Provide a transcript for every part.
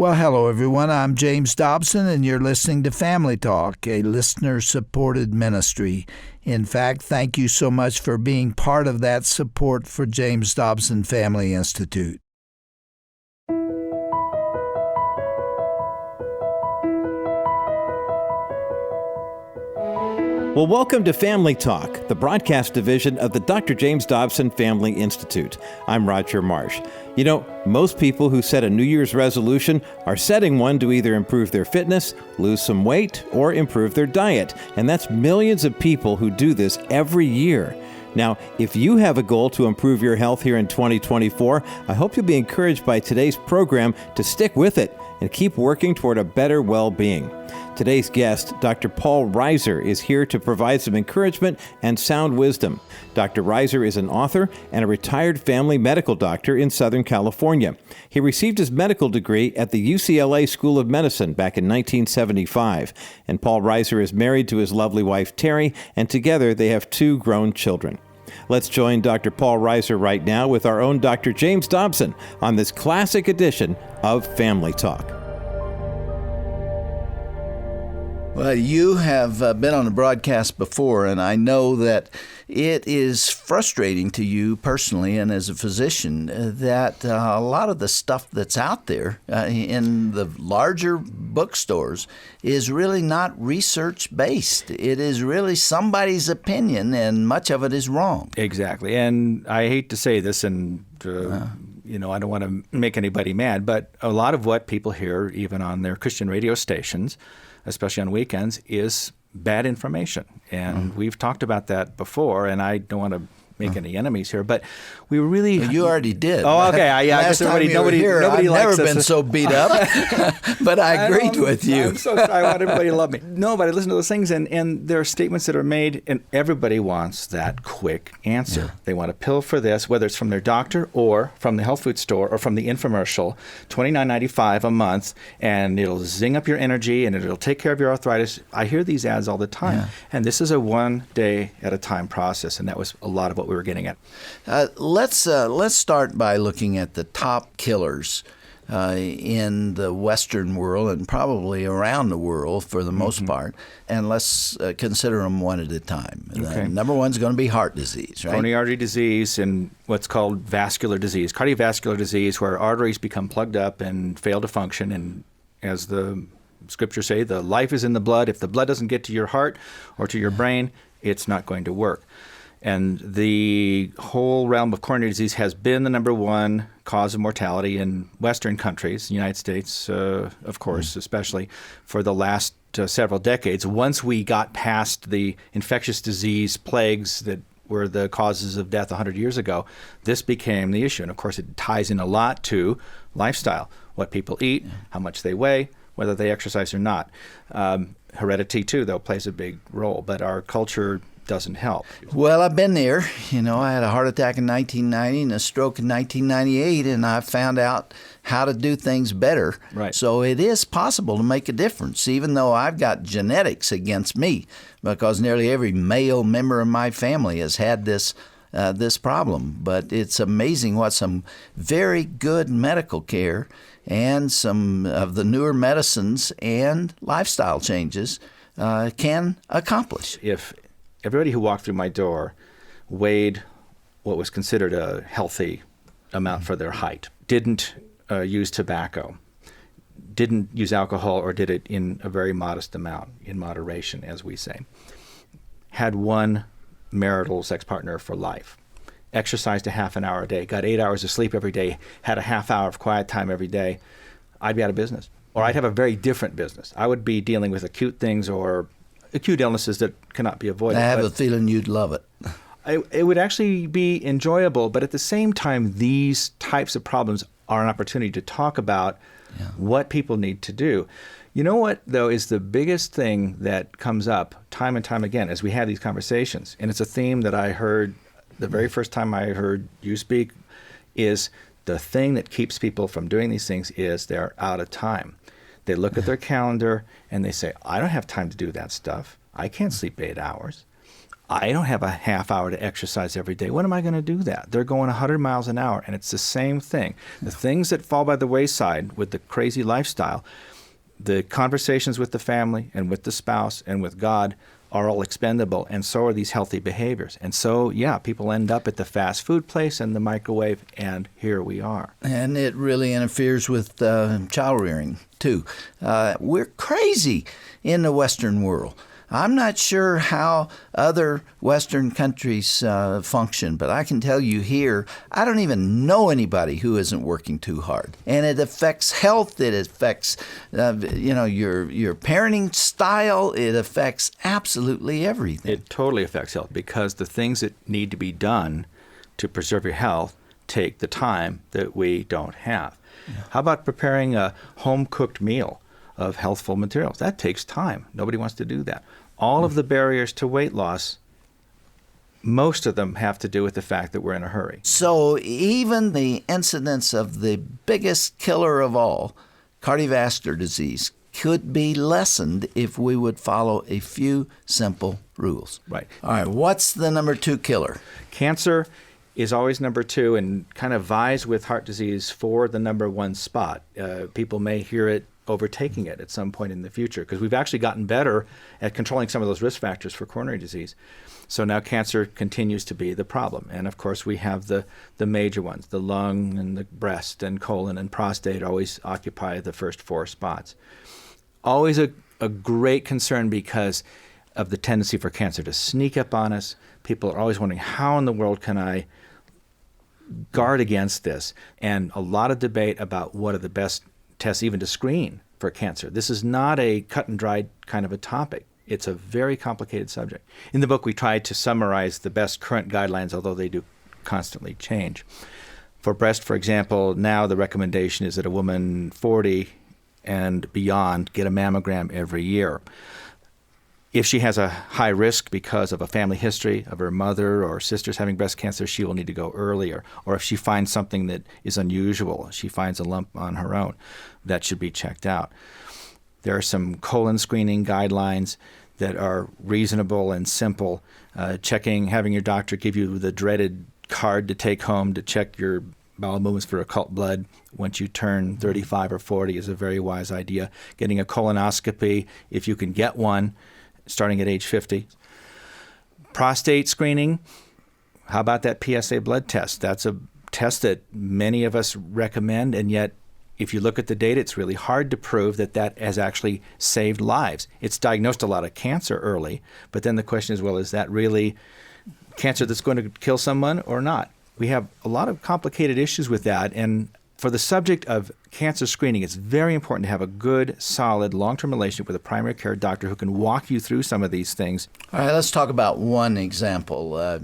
Well, hello, everyone. I'm James Dobson, and you're listening to Family Talk, a listener-supported ministry. In fact, thank you so much for being part of that support for James Dobson Family Institute. Well, welcome to Family Talk, the broadcast division of the Dr. James Dobson Family Institute. I'm Roger Marsh. You know, most people who set a New Year's resolution are setting one to either improve their fitness, lose some weight, or improve their diet. And that's millions of people who do this every year. Now, if you have a goal to improve your health here in 2024, I hope you'll be encouraged by today's program to stick with it and keep working toward a better well-being. Today's guest, Dr. Paul Reisser, is here to provide some encouragement and sound wisdom. Dr. Reisser is an author and a retired family medical doctor in Southern California. He received his medical degree at the UCLA School of Medicine back in 1975. And Paul Reisser is married to his lovely wife, Terry, and together they have 2 grown children. Let's join Dr. Paul Reisser right now with our own Dr. James Dobson on this classic edition of Family Talk. Well, you have been on the broadcast before, and I know that it is frustrating to you personally and as a physician that a lot of the stuff that's out there in the larger bookstores is really not research-based. It is really somebody's opinion, and much of it is wrong. Exactly. And I hate to say this, and I don't want to make anybody mad, but a lot of what people hear, even on their Christian radio stations, especially on weekends, is bad information. And we've talked about that before, and I don't want to make any enemies here, but we really... Well, you already did. Oh, okay. I guess nobody I've likes never been so beat up, but I agreed with you. I'm so sorry. I want everybody to love me. No, but I listen to those things, and there are statements that are made, and everybody wants that quick answer. Yeah. They want a pill for this, whether it's from their doctor or from the health food store or from the infomercial, $29.95 a month, and it'll zing up your energy, and it'll take care of your arthritis. I hear these ads all the time, and this is a one-day-at-a-time process, and that was a lot of what we were getting at. Let's start by looking at the top killers in the Western world and probably around the world for the most part, and let's consider them one at a time. Okay. Number one is going to be heart disease, right? Coronary artery disease and what's called vascular disease, cardiovascular disease, where arteries become plugged up and fail to function. And as the scriptures say, the life is in the blood. If the blood doesn't get to your heart or to your brain, it's not going to work. And the whole realm of coronary disease has been the number one cause of mortality in Western countries, the United States, of course, especially for the last several decades. Once we got past the infectious disease plagues that were the causes of death 100 years ago, this became the issue. And of course, it ties in a lot to lifestyle, what people eat, how much they weigh, whether they exercise or not. Heredity, too, though, plays a big role. But our culture doesn't help. Well, I've been there. I had a heart attack in 1990 and a stroke in 1998, and I found out how to do things better. Right. So it is possible to make a difference, even though I've got genetics against me, because nearly every male member of my family has had this problem. But it's amazing what some very good medical care and some of the newer medicines and lifestyle changes can accomplish. If everybody who walked through my door weighed what was considered a healthy amount for their height, didn't use tobacco, didn't use alcohol, or did it in a very modest amount, in moderation, as we say, had one marital sex partner for life, exercised a half an hour a day, got 8 hours of sleep every day, had a half hour of quiet time every day, I'd be out of business. Or I'd have a very different business. I would be dealing with acute things or acute illnesses that cannot be avoided. I have a feeling you'd love it. It would actually be enjoyable, but at the same time, these types of problems are an opportunity to talk about what people need to do. You know what, though, is the biggest thing that comes up time and time again as we have these conversations, and it's a theme that I heard the very first time I heard you speak, is the thing that keeps people from doing these things is they're out of time. They look at their calendar and they say, I don't have time to do that stuff. I can't sleep 8 hours. I don't have a half hour to exercise every day. When am I going to do that? They're going 100 miles an hour, and it's the same thing. The things that fall by the wayside with the crazy lifestyle, the conversations with the family and with the spouse and with God are all expendable, and so are these healthy behaviors. And so, yeah, people end up at the fast food place and the microwave, and here we are. And it really interferes with child rearing, too. We're crazy in the Western world. I'm not sure how other Western countries function, but I can tell you here, I don't even know anybody who isn't working too hard. And it affects health. It affects, your parenting style. It affects absolutely everything. It totally affects health because the things that need to be done to preserve your health take the time that we don't have. Yeah. How about preparing a home-cooked meal of healthful materials? That takes time. Nobody wants to do that. All of the barriers to weight loss, most of them have to do with the fact that we're in a hurry. So even the incidence of the biggest killer of all, cardiovascular disease, could be lessened if we would follow a few simple rules. Right. All right, what's the number 2 killer? Cancer is always number 2 and kind of vies with heart disease for the number 1 spot. People may hear it overtaking it at some point in the future because we've actually gotten better at controlling some of those risk factors for coronary disease. So now cancer continues to be the problem. And of course we have the major ones, the lung and the breast and colon and prostate always occupy the first 4 spots. Always a great concern because of the tendency for cancer to sneak up on us. People are always wondering, how in the world can I guard against this? And a lot of debate about what are the best tests even to screen for cancer. This is not a cut and dried kind of a topic. It's a very complicated subject. In the book, we tried to summarize the best current guidelines, although they do constantly change. For breast, for example, now the recommendation is that a woman 40 and beyond get a mammogram every year. If she has a high risk because of a family history of her mother or sisters having breast cancer, she will need to go earlier. Or if she finds something that is unusual, she finds a lump on her own, that should be checked out. There are some colon screening guidelines that are reasonable and simple. Having your doctor give you the dreaded card to take home to check your bowel movements for occult blood once you turn 35 or 40 is a very wise idea. Getting a colonoscopy, if you can get one, starting at age 50. Prostate screening, how about that PSA blood test? That's a test that many of us recommend, and yet if you look at the data, it's really hard to prove that has actually saved lives. It's diagnosed a lot of cancer early, but then the question is, well, is that really cancer that's going to kill someone or not? We have a lot of complicated issues with that, and for the subject of cancer screening, it's very important to have a good, solid, long-term relationship with a primary care doctor who can walk you through some of these things. All right, let's talk about one example.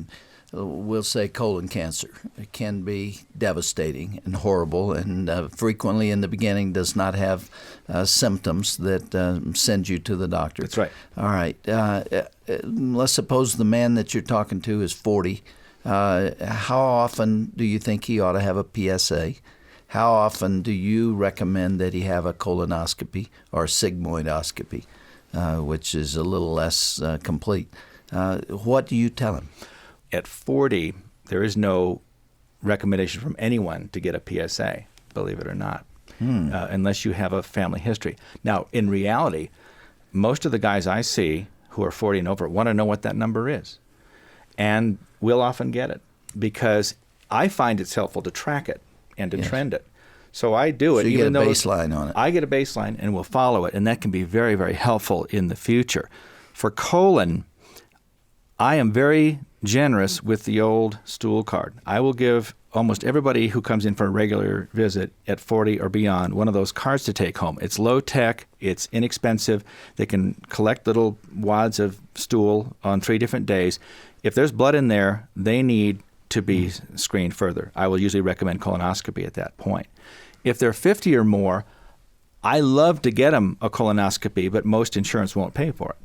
We'll say colon cancer. It can be devastating and horrible, and frequently in the beginning does not have symptoms that send you to the doctor. That's right. All right. Let's suppose the man that you're talking to is 40. How often do you think he ought to have a PSA? How often do you recommend that he have a colonoscopy or a sigmoidoscopy, which is a little less complete? What do you tell him? At 40, there is no recommendation from anyone to get a PSA, believe it or not, unless you have a family history. Now, in reality, most of the guys I see who are 40 and over want to know what that number is. And we'll often get it because I find it's helpful to track it and to trend it. So I do it. So you get a baseline on it. I get a baseline and we'll follow it, and that can be very, very helpful in the future. For colon, I am very generous with the old stool card. I will give almost everybody who comes in for a regular visit at 40 or beyond one of those cards to take home. It's low tech, it's inexpensive. They can collect little wads of stool on 3 different days. If there's blood in there, they need to be screened further. I will usually recommend colonoscopy at that point. If they're 50 or more, I love to get them a colonoscopy, but most insurance won't pay for it.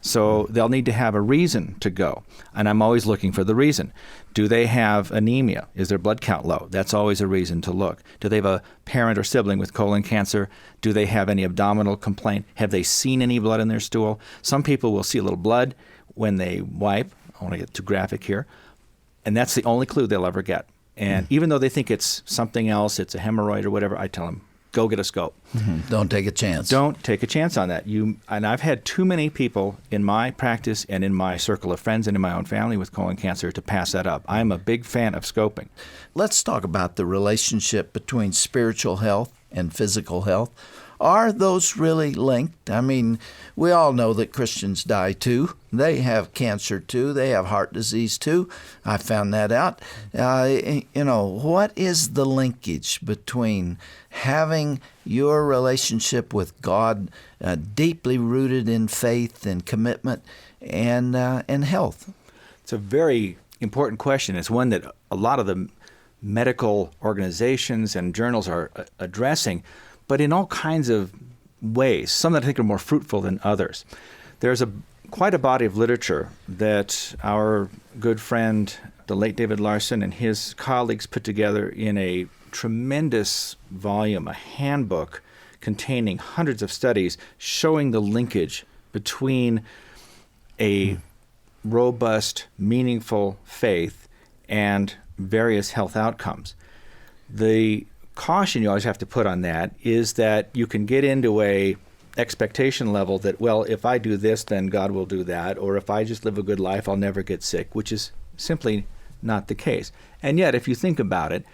So they'll need to have a reason to go. And I'm always looking for the reason. Do they have anemia? Is their blood count low? That's always a reason to look. Do they have a parent or sibling with colon cancer? Do they have any abdominal complaint? Have they seen any blood in their stool? Some people will see a little blood when they wipe want to get too graphic here. And that's the only clue they'll ever get. And even though they think it's something else, it's a hemorrhoid or whatever, I tell them, go get a scope. Don't take a chance. Don't take a chance on that. And I've had too many people in my practice and in my circle of friends and in my own family with colon cancer to pass that up. I'm a big fan of scoping. Let's talk about the relationship between spiritual health and physical health. Are those really linked? I mean, we all know that Christians die too. They have cancer too. They have heart disease too. I found that out. What is the linkage between having your relationship with God deeply rooted in faith and commitment and health? It's a very important question. It's one that a lot of the medical organizations and journals are addressing, but in all kinds of ways, some that I think are more fruitful than others. There's quite a body of literature that our good friend, the late David Larson, and his colleagues put together in a tremendous volume, a handbook containing hundreds of studies showing the linkage between a robust, meaningful faith and various health outcomes. The caution you always have to put on that is that you can get into a expectation level that, well, if I do this, then God will do that, or if I just live a good life, I'll never get sick, which is simply not the case. And yet, if you think about it,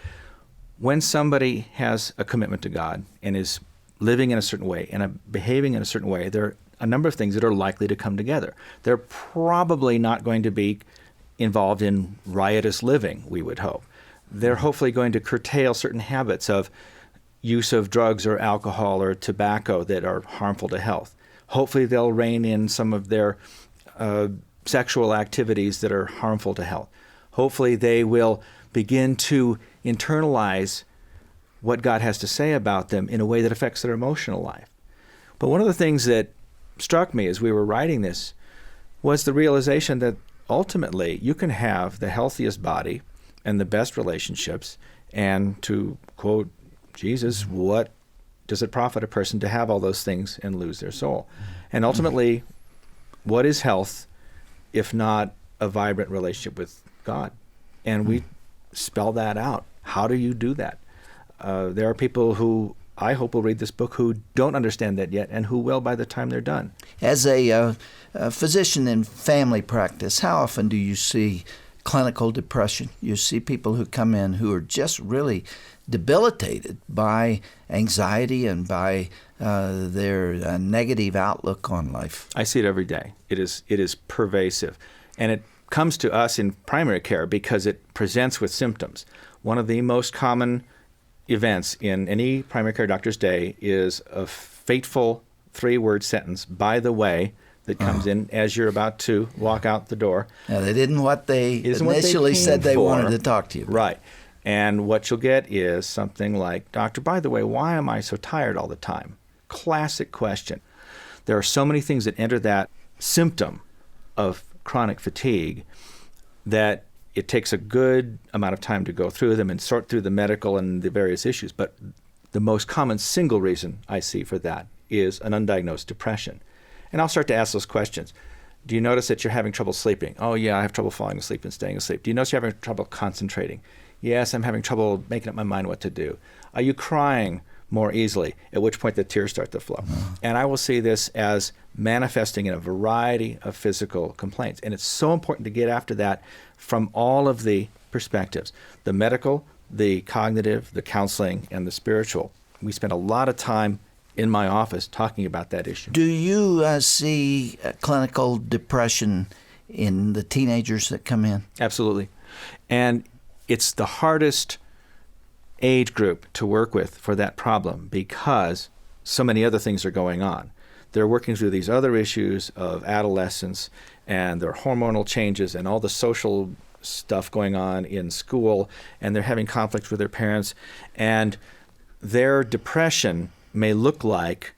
when somebody has a commitment to God and is living in a certain way and behaving in a certain way, there are a number of things that are likely to come together. They're probably not going to be involved in riotous living, we would hope. They're hopefully going to curtail certain habits of use of drugs or alcohol or tobacco that are harmful to health. Hopefully they'll rein in some of their sexual activities that are harmful to health. Hopefully they will begin to internalize what God has to say about them in a way that affects their emotional life. But one of the things that struck me as we were writing this was the realization that ultimately you can have the healthiest body and the best relationships, and to quote Jesus, what does it profit a person to have all those things and lose their soul? And ultimately, what is health if not a vibrant relationship with God? And we spell that out. How do you do that? There are people who I hope will read this book who don't understand that yet and who will by the time they're done. As a physician in family practice, how often do you see clinical depression? You see people who come in who are just really debilitated by anxiety and by their negative outlook on life. I see it every day. It is pervasive. And it comes to us in primary care because it presents with symptoms. One of the most common events in any primary care doctor's day is a fateful 3-word sentence, by the way, that comes in as you're about to walk out the door. Now, they didn't what they initially said they wanted to talk to you about. Right. And what you'll get is something like, Doctor, by the way, why am I so tired all the time? Classic question. There are so many things that enter that symptom of chronic fatigue that it takes a good amount of time to go through them and sort through the medical and the various issues. But the most common single reason I see for that is an undiagnosed depression. And I'll start to ask those questions. Do you notice that you're having trouble sleeping? Oh, yeah, I have trouble falling asleep and staying asleep. Do you notice you're having trouble concentrating? Yes, I'm having trouble making up my mind what to do. Are you crying more easily? At which point the tears start to flow. And I will see this as manifesting in a variety of physical complaints. And it's so important to get after that from all of the perspectives, the medical, the cognitive, the counseling, and the spiritual. We spend a lot of time in my office talking about that issue. Do you see clinical depression in the teenagers that come in? Absolutely. And it's the hardest age group to work with for that problem because so many other things are going on. They're working through these other issues of adolescence and their hormonal changes and all the social stuff going on in school, and they're having conflicts with their parents, and their depression may look like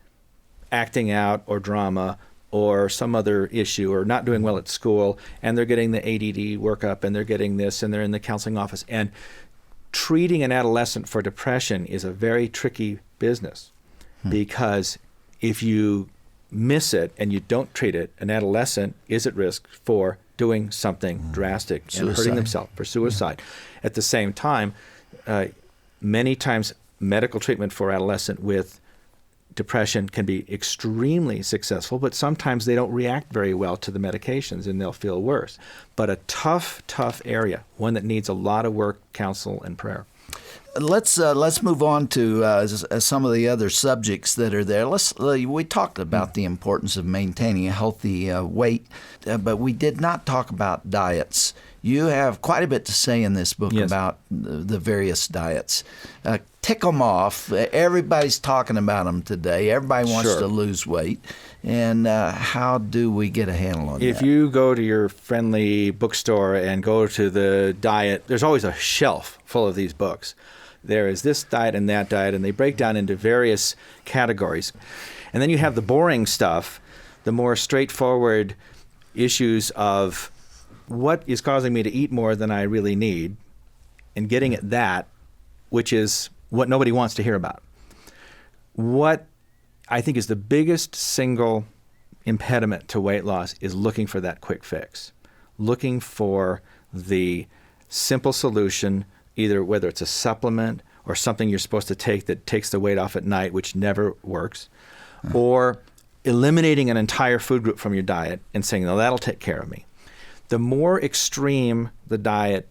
acting out or drama or some other issue or not doing well at school, and they're getting the ADD workup and they're getting this and they're in the counseling office. And treating an adolescent for depression is a very tricky business because if you miss it and you don't treat it, an adolescent is at risk for doing something drastic and Suicide. hurting themselves for suicide. At the same time, many times medical treatment for adolescent with depression can be extremely successful, but sometimes they don't react very well to the medications and they'll feel worse. But a tough area, one that needs a lot of work, counsel, and prayer. Let's move on to some of the other subjects that are there. We talked about the importance of maintaining a healthy weight, but we did not talk about diets. You have quite a bit to say in this book about the various diets. Tick them off. Everybody's talking about them today. Everybody wants to lose weight. And how do we get a handle on that? If you go to your friendly bookstore and go to the diet, there's always a shelf full of these books. There is this diet and that diet, and they break down into various categories. And then you have the boring stuff, the more straightforward issues of what is causing me to eat more than I really need, and getting at that, which is what nobody wants to hear about. What I think is the biggest single impediment to weight loss is looking for that quick fix, looking for the simple solution, either whether it's a supplement or something you're supposed to take that takes the weight off at night, which never works, or eliminating an entire food group from your diet and saying, no, that'll take care of me. The more extreme the diet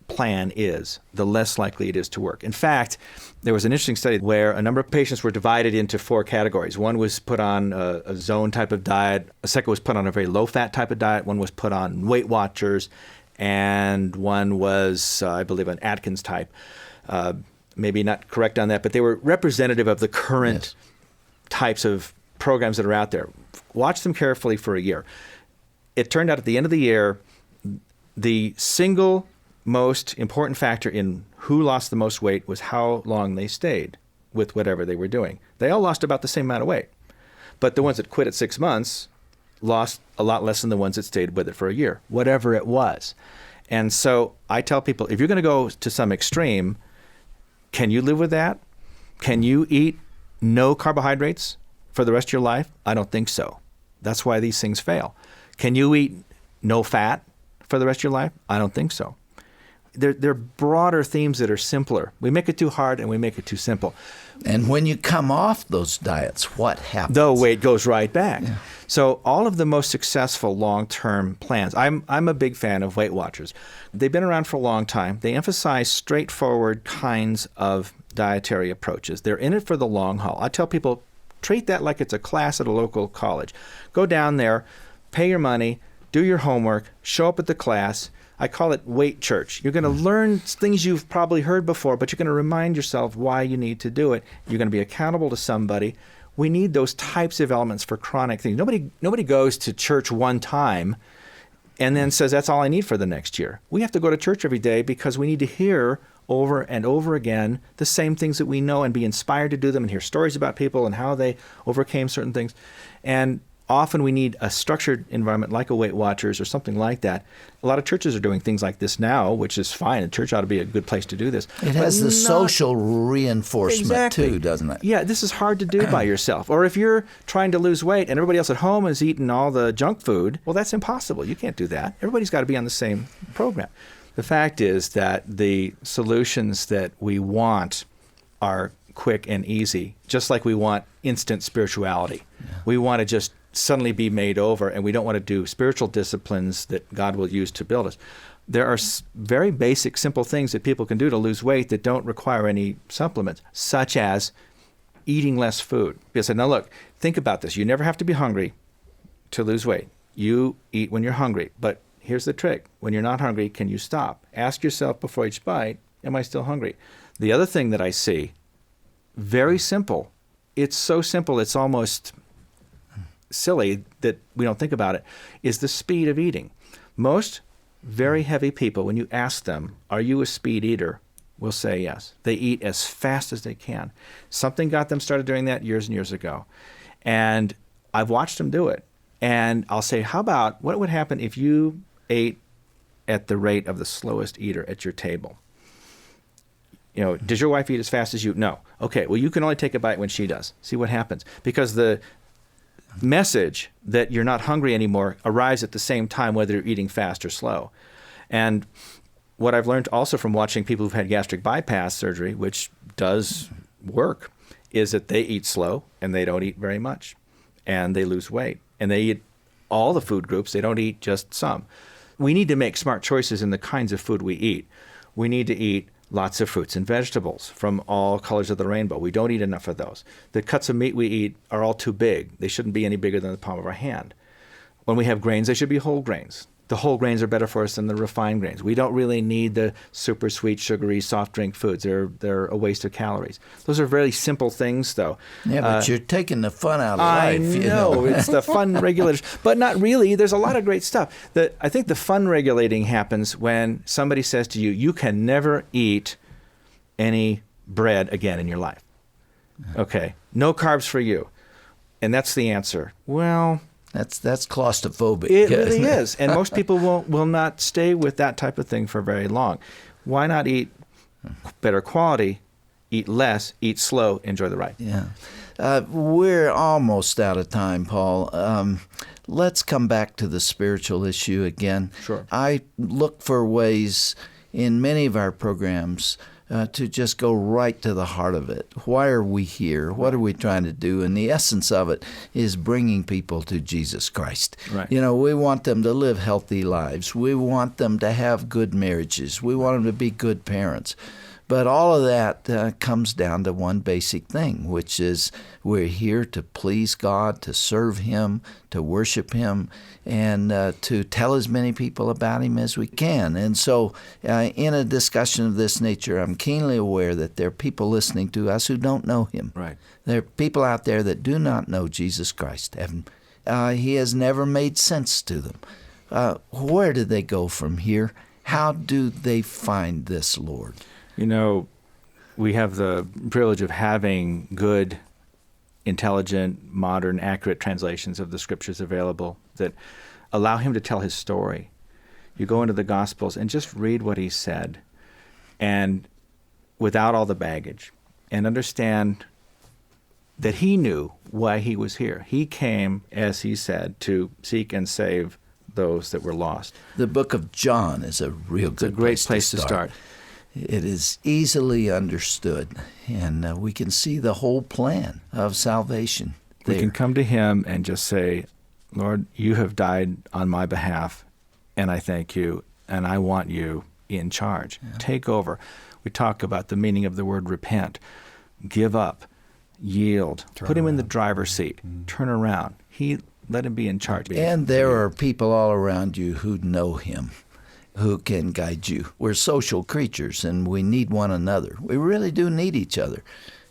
plan is, the less likely it is to work. In fact, there was an interesting study where a number of patients were divided into 4 categories. One was put on a zone type of diet, a second was put on a very low-fat type of diet, one was put on Weight Watchers, and one was, I believe, an Atkins type. Maybe not correct on that, but they were representative of the current types of programs that are out there. Watch them carefully for a year. It turned out at the end of the year, the single most important factor in who lost the most weight was how long they stayed with whatever they were doing. They all lost about the same amount of weight. But the ones that quit at 6 months lost a lot less than the ones that stayed with it for a year, whatever it was. And so I tell people, if you're going to go to some extreme, can you live with that? Can you eat no carbohydrates for the rest of your life? I don't think so. That's why these things fail. Can you eat no fat for the rest of your life? I don't think so. They're broader themes that are simpler. We make it too hard and we make it too simple. And when you come off those diets, what happens? The weight goes right back. Yeah. So all of the most successful long-term plans, I'm a big fan of Weight Watchers. They've been around for a long time. They emphasize straightforward kinds of dietary approaches. They're in it for the long haul. I tell people, treat that like it's a class at a local college. Go down there, pay your money, do your homework, show up at the class. I call it weight church. You're going to learn things you've probably heard before, but you're going to remind yourself why you need to do it. You're going to be accountable to somebody. We need those types of elements for chronic things. Nobody goes to church one time and then says, that's all I need for the next year. We have to go to church every day because we need to hear over and over again the same things that we know and be inspired to do them and hear stories about people and how they overcame certain things. And often we need a structured environment like a Weight Watchers or something like that. A lot of churches are doing things like this now, which is fine. A church ought to be a good place to do this. It has the social reinforcement too, doesn't it? Yeah, this is hard to do by yourself. Or if you're trying to lose weight and everybody else at home is eating all the junk food, well, that's impossible. You can't do that. Everybody's got to be on the same program. The fact is that the solutions that we want are quick and easy, just like we want instant spirituality. Yeah. We want to just suddenly be made over, and we don't want to do spiritual disciplines that God will use to build us. There are very basic, simple things that people can do to lose weight that don't require any supplements, such as eating less food. People say, now look, think about this. You never have to be hungry to lose weight. You eat when you're hungry. But here's the trick. When you're not hungry, can you stop? Ask yourself before each bite, am I still hungry? The other thing that I see, very simple. It's so simple, it's almost silly that we don't think about it, is the speed of eating. Most very heavy people, when you ask them, are you a speed eater, will say yes. They eat as fast as they can. Something got them started doing that years and years ago. And I've watched them do it. And I'll say, how about, what would happen if you ate at the rate of the slowest eater at your table? You know, does your wife eat as fast as you? No. Okay, well, you can only take a bite when she does. See what happens. Because the message that you're not hungry anymore arrives at the same time, whether you're eating fast or slow. And what I've learned also from watching people who've had gastric bypass surgery, which does work, is that they eat slow and they don't eat very much, and they lose weight, and they eat all the food groups. They don't eat just some. We need to make smart choices in the kinds of food we eat. We need to eat lots of fruits and vegetables from all colors of the rainbow. We don't eat enough of those. The cuts of meat we eat are all too big. They shouldn't be any bigger than the palm of our hand. When we have grains, they should be whole grains. The whole grains are better for us than the refined grains. We don't really need the super sweet, sugary, soft drink foods. They're a waste of calories. Those are very simple things, though. Yeah, but you're taking the fun out of I life. know. It's the fun regulators. But not really. There's a lot of great stuff. I think the fun regulating happens when somebody says to you, you can never eat any bread again in your life. Okay. No carbs for you. And that's the answer. Well, That's claustrophobic. it really is. And most people will not stay with that type of thing for very long. Why not eat better quality, eat less, eat slow, enjoy the ride? Yeah. We're almost out of time, Paul. Let's come back to the spiritual issue again. Sure. I look for ways in many of our programs to just go right to the heart of it. Why are we here? What are we trying to do? And the essence of it is bringing people to Jesus Christ. Right. You know, we want them to live healthy lives. We want them to have good marriages. We want them to be good parents. But all of that comes down to one basic thing, which is we're here to please God, to serve Him, to worship Him, and to tell as many people about Him as we can. And so in a discussion of this nature, I'm keenly aware that there are people listening to us who don't know Him. Right. There are people out there that do not know Jesus Christ. He has never made sense to them. Where do they go from here? How do they find this Lord? You know, we have the privilege of having good, intelligent, modern, accurate translations of the Scriptures available that allow him to tell his story. You go into the Gospels and just read what he said, and without all the baggage, and understand that he knew why he was here. He came, as he said, to seek and save those that were lost. The book of John is a real good It's a great place to start. It is easily understood, and we can see the whole plan of salvation there. We can come to him and just say, Lord, you have died on my behalf, and I thank you, and I want you in charge. Yeah. Take over. We talk about the meaning of the word repent. Give up. Yield. Put him in the driver's seat. Turn around. Let him be in charge. And there are people all around you who know him, who can guide you. We're social creatures, and we need one another. We really do need each other.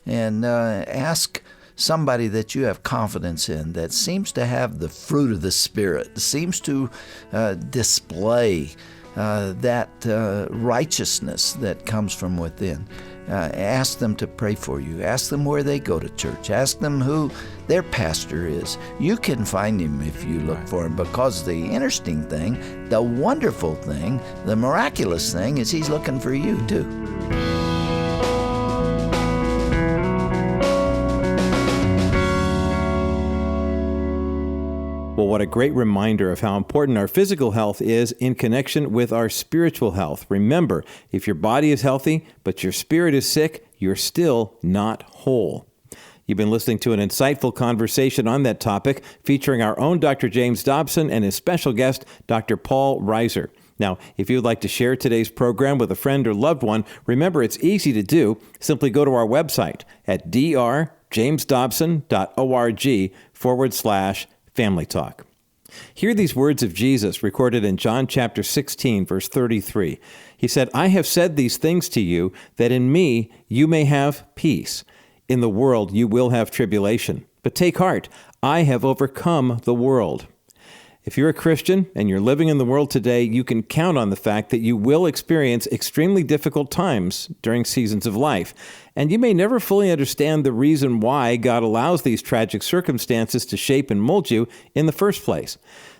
And ask somebody that you have confidence in that seems to have the fruit of the Spirit, seems to display that righteousness that comes from within. Ask them to pray for you. Ask them where they go to church. Ask them who their pastor is. You can find him if you look for him, because the interesting thing, the wonderful thing, the miraculous thing is he's looking for you too. Well, what a great reminder of how important our physical health is in connection with our spiritual health. Remember, if your body is healthy, but your spirit is sick, you're still not whole. You've been listening to an insightful conversation on that topic featuring our own Dr. James Dobson and his special guest, Dr. Paul Reisser. Now, if you'd like to share today's program with a friend or loved one, remember it's easy to do. Simply go to our website at drjamesdobson.org/Family Talk. Hear these words of Jesus recorded in John chapter 16, verse 33. He said, I have said these things to you, that in me you may have peace. In the world you will have tribulation. But take heart, I have overcome the world. If you're a Christian and you're living in the world today, you can count on the fact that you will experience extremely difficult times during seasons of life. And you may never fully understand the reason why God allows these tragic circumstances to shape and mold you in the first place.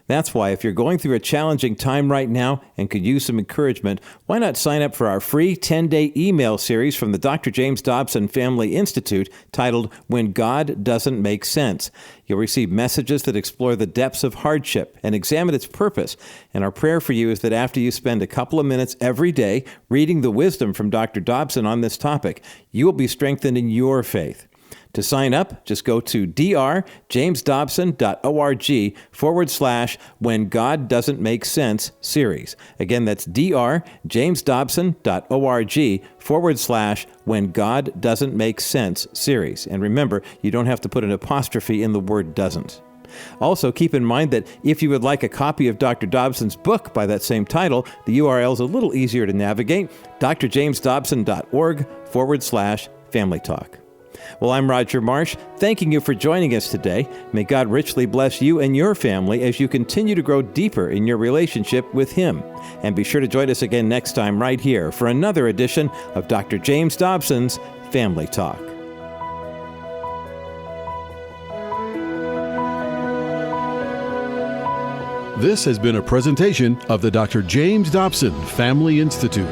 That's why if you're going through a challenging time right now and could use some encouragement, why not sign up for our free 10-day email series from the Dr. James Dobson Family Institute titled When God Doesn't Make Sense. You'll receive messages that explore the depths of hardship and examine its purpose. And our prayer for you is that after you spend a couple of minutes every day reading the wisdom from Dr. Dobson on this topic, you will be strengthened in your faith. To sign up, just go to drjamesdobson.org/When God Doesn't Make Sense series. Again, that's drjamesdobson.org/When God Doesn't Make Sense series. And remember, you don't have to put an apostrophe in the word doesn't. Also, keep in mind that if you would like a copy of Dr. Dobson's book by that same title, the URL is a little easier to navigate, drjamesdobson.org/Family Talk. Well, I'm Roger Marsh, thanking you for joining us today. May God richly bless you and your family as you continue to grow deeper in your relationship with Him. And be sure to join us again next time right here for another edition of Dr. James Dobson's Family Talk. This has been a presentation of the Dr. James Dobson Family Institute.